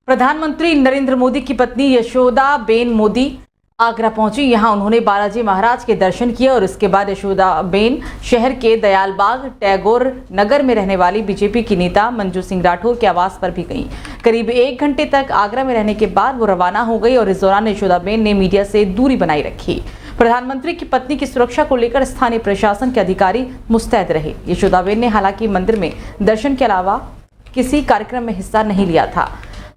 प्रधानमंत्री नरेंद्र मोदी की पत्नी यशोदा बेन मोदी आगरा पहुंची। यहां उन्होंने बालाजी महाराज के दर्शन किए और इसके बाद यशोदा बेन शहर के दयालबाग टैगोर नगर में रहने वाली बीजेपी की नेता मंजू सिंह राठौर के आवास पर भी गईं। करीब 1 घंटे तक आगरा में रहने के बाद वो रवाना हो गई और इस दौरान यशोदा बेन ने मीडिया से दूरी बनाई रखी। प्रधानमंत्री की पत्नी की सुरक्षा को लेकर स्थानीय प्रशासन के अधिकारी मुस्तैद रहे। यशोदा बेन ने हालांकि मंदिर में दर्शन के अलावा किसी कार्यक्रम में हिस्सा नहीं लिया था।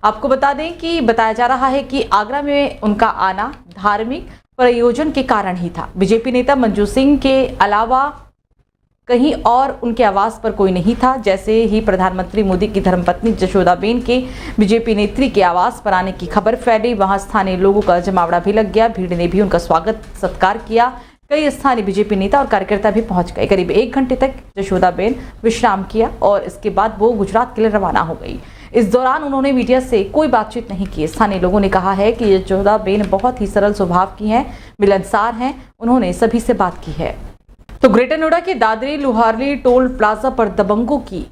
आपको बता दें कि बताया जा रहा है कि आगरा में उनका आना धार्मिक प्रयोजन के कारण ही था। बीजेपी नेता मंजू सिंह के अलावा कहीं और उनके आवास पर कोई नहीं था। जैसे ही प्रधानमंत्री मोदी की धर्मपत्नी यशोदा बेन के बीजेपी नेत्री के आवास पर आने की खबर फैली, वहां स्थानीय लोगों का जमावड़ा भी लग गया। भीड़ ने भी उनका स्वागत सत्कार किया। कई स्थानीय बीजेपी नेता और कार्यकर्ता भी पहुंच गए। करीब 1 घंटे तक यशोदा बेन विश्राम किया और इसके बाद वो गुजरात के लिए रवाना हो गई। इस दौरान उन्होंने मीडिया से कोई बातचीत नहीं की। स्थानीय लोगों ने कहा है कि यशोदा बेन बहुत ही सरल स्वभाव की हैं, मिलनसार हैं, उन्होंने सभी से बात की है। तो ग्रेटर नोएडा के दादरी लुहारली टोल प्लाजा पर दबंगों की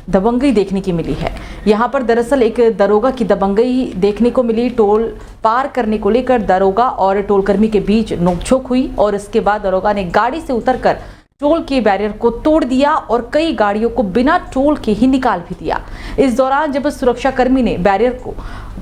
दबंगई देखने की मिली है। यहाँ पर दरअसल एक दरोगा की दबंगई देखने को मिली। टोल पार करने को लेकर दरोगा और टोलकर्मी के बीच नोकझोंक हुई और इसके बाद दरोगा ने गाड़ी से उतरकर टोल के बैरियर को तोड़ दिया और कई गाड़ियों को बिना टोल के ही निकाल भी दिया। इस दौरान जब सुरक्षाकर्मी ने बैरियर को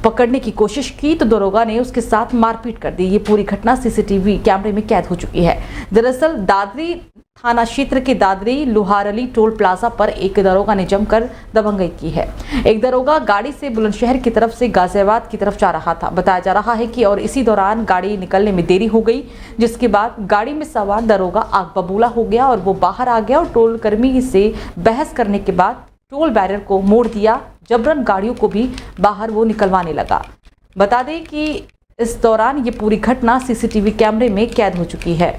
पकड़ने की कोशिश की तो दरोगा ने उसके साथ मारपीट कर दी। ये पूरी घटना सीसीटीवी कैमरे में कैद हो चुकी है। दरअसल दादरी थाना क्षेत्र के दादरी लुहारली टोल प्लाजा पर एक दरोगा ने जमकर दबंगई की है। एक दरोगा गाड़ी से बुलंदशहर की तरफ से गाजियाबाद की तरफ जा रहा था। बताया जा रहा है कि और इसी दौरान गाड़ी निकलने में देरी हो गई, जिसके बाद गाड़ी में सवार दरोगा आग बबूला हो गया और वो बाहर आ गया और टोल कर्मी से बहस करने के बाद टोल बैरियर को मोड़ दिया। जबरन गाड़ियों को भी बाहर वो निकलवाने लगा। बता दें कि इस दौरान ये पूरी घटना सीसीटीवी कैमरे में कैद हो चुकी है।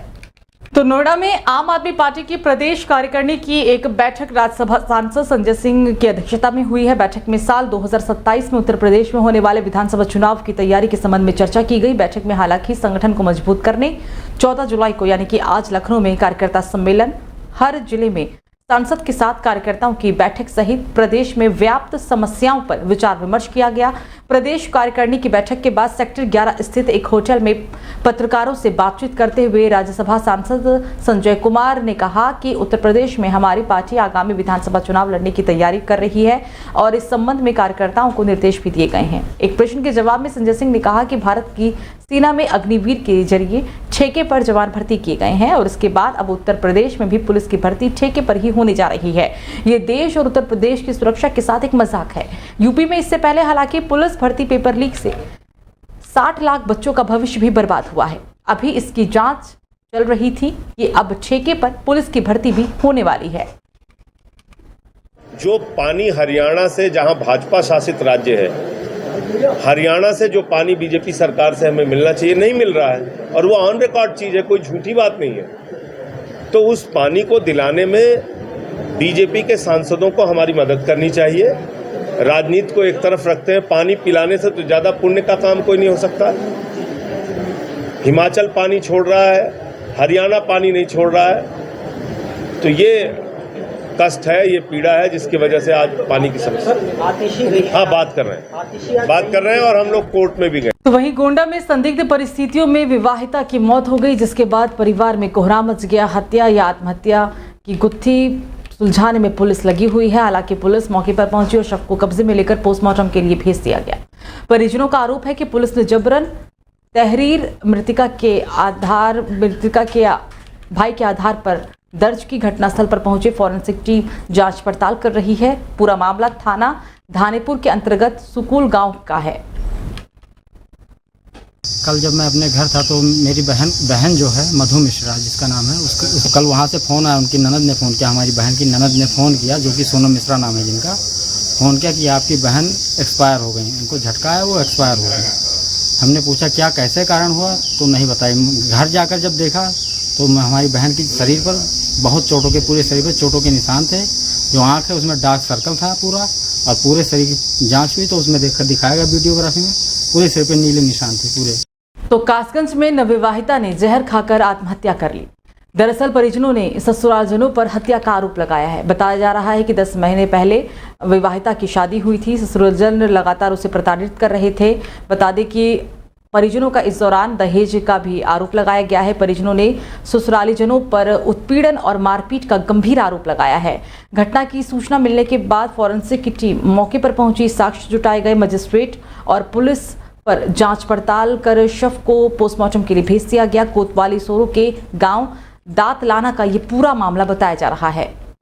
तो नोएडा में आम आदमी पार्टी की प्रदेश कार्यकारिणी की एक बैठक राज्यसभा सांसद संजय सिंह की अध्यक्षता में हुई है। बैठक में साल 2027 में उत्तर प्रदेश में होने वाले विधानसभा चुनाव की तैयारी के संबंध में चर्चा की गई। बैठक में हालांकि संगठन को मजबूत करने 14 जुलाई को यानी कि आज लखनऊ में कार्यकर्ता सम्मेलन, हर जिले में सांसद के साथ कार्यकर्ताओं की बैठक सहित प्रदेश में व्याप्त समस्याओं पर विचार विमर्श किया गया। प्रदेश कार्यकारिणी की बैठक के बाद सेक्टर 11 स्थित एक होटल में पत्रकारों से बातचीत करते हुए राज्यसभा सांसद संजय कुमार ने कहा कि उत्तर प्रदेश में हमारी पार्टी आगामी विधानसभा चुनाव लड़ने की तैयारी कर रही है और इस संबंध में कार्यकर्ताओं को निर्देश भी दिए गए हैं। एक प्रश्न के जवाब में संजय सिंह ने कहा कि भारत की सेना में अग्निवीर के जरिए ठेके पर जवान भर्ती किए गए हैं और इसके बाद अब उत्तर प्रदेश में भी पुलिस की भर्ती ठेके पर ही होने जा रही है। ये देश और उत्तर प्रदेश की सुरक्षा के साथ एक मजाक है। यूपी में इससे पहले हालांकि पुलिस भर्ती पेपर लीक से 60 लाख बच्चों का भविष्य भी बर्बाद हुआ है। अभी इसकी जांच चल रही थी कि अब ठेके पर पुलिस की भर्ती भी होने वाली है। जो पानी हरियाणा से, जहां भाजपा शासित राज्य है, हरियाणा से जो पानी बीजेपी सरकार से हमें मिलना चाहिए नहीं मिल रहा है और वो ऑन रिकॉर्ड चीज है, कोई झूठी बात नहीं है। तो उस पानी को दिलाने में बीजेपी के सांसदों को हमारी मदद करनी चाहिए। राजनीति को एक तरफ रखते हैं, पानी पिलाने से तो ज्यादा पुण्य का काम कोई नहीं हो सकता। हिमाचल पानी छोड़ रहा है, हरियाणा पानी नहीं छोड़ रहा है, तो ये कष्ट है, ये पीड़ा है जिसकी वजह से आज पानी की समस्या। हाँ, बात कर रहे हैं और हम लोग कोर्ट में भी गए। तो वहीं गोंडा में संदिग्ध परिस्थितियों में विवाहिता की मौत हो गई, जिसके बाद परिवार में कोहराम मच गया। हत्या या आत्महत्या की गुत्थी सुलझाने में पुलिस लगी हुई है। हालांकि पुलिस मौके पर पहुंची और शव को कब्जे में लेकर पोस्टमार्टम के लिए भेज दिया गया। परिजनों का आरोप है कि पुलिस ने जबरन तहरीर मृतका के भाई के आधार पर दर्ज की। घटनास्थल पर पहुंचे फॉरेंसिक टीम जांच पड़ताल कर रही है। पूरा मामला थाना धानेपुर के अंतर्गत सुकूल गांव का है। कल जब मैं अपने घर था तो मेरी बहन जो है मधु मिश्रा जिसका नाम है, उसको कल वहाँ से फ़ोन आया। उनकी ननद ने फ़ोन किया, हमारी बहन की ननद ने फ़ोन किया, जो कि सोनम मिश्रा नाम है जिनका। फ़ोन किया कि आपकी बहन एक्सपायर हो गई, उनको झटका है, वो एक्सपायर हो गई। हमने पूछा क्या कैसे कारण हुआ, तो नहीं बताई। घर जाकर जब देखा तो हमारी बहन की शरीर पर बहुत चोटों के, पूरे शरीर पर चोटों के निशान थे। जो आँख है उसमें डार्क सर्कल था पूरा, और पूरे शरीर की जाँच हुई तो उसमें दिखाया गया वीडियोग्राफी में, पूरे शरीर पर नीले निशान थे पूरे। तो कासगंज में नवविवाहिता ने जहर खाकर आत्महत्या कर ली। दरअसल परिजनों ने ससुरालजनों पर हत्या का आरोप लगाया है। बताया जा रहा है कि 10 महीने पहले विवाहिता की शादी हुई थी। ससुरालजन लगातार उसे प्रताड़ित कर रहे थे। बता दें कि परिजनों का इस दौरान दहेज का भी आरोप लगाया गया है। परिजनों ने ससुरालीजनों पर उत्पीड़न और मारपीट का गंभीर आरोप लगाया है। घटना की सूचना मिलने के बाद फॉरेंसिक की टीम मौके पर पहुंची। साक्ष्य जुटाए गए। मजिस्ट्रेट और पुलिस पर जांच पड़ताल कर शव को पोस्टमार्टम के लिए भेज दिया गया। कोतवाली सोरो के गांव दातलाना का ये पूरा मामला बताया जा रहा है।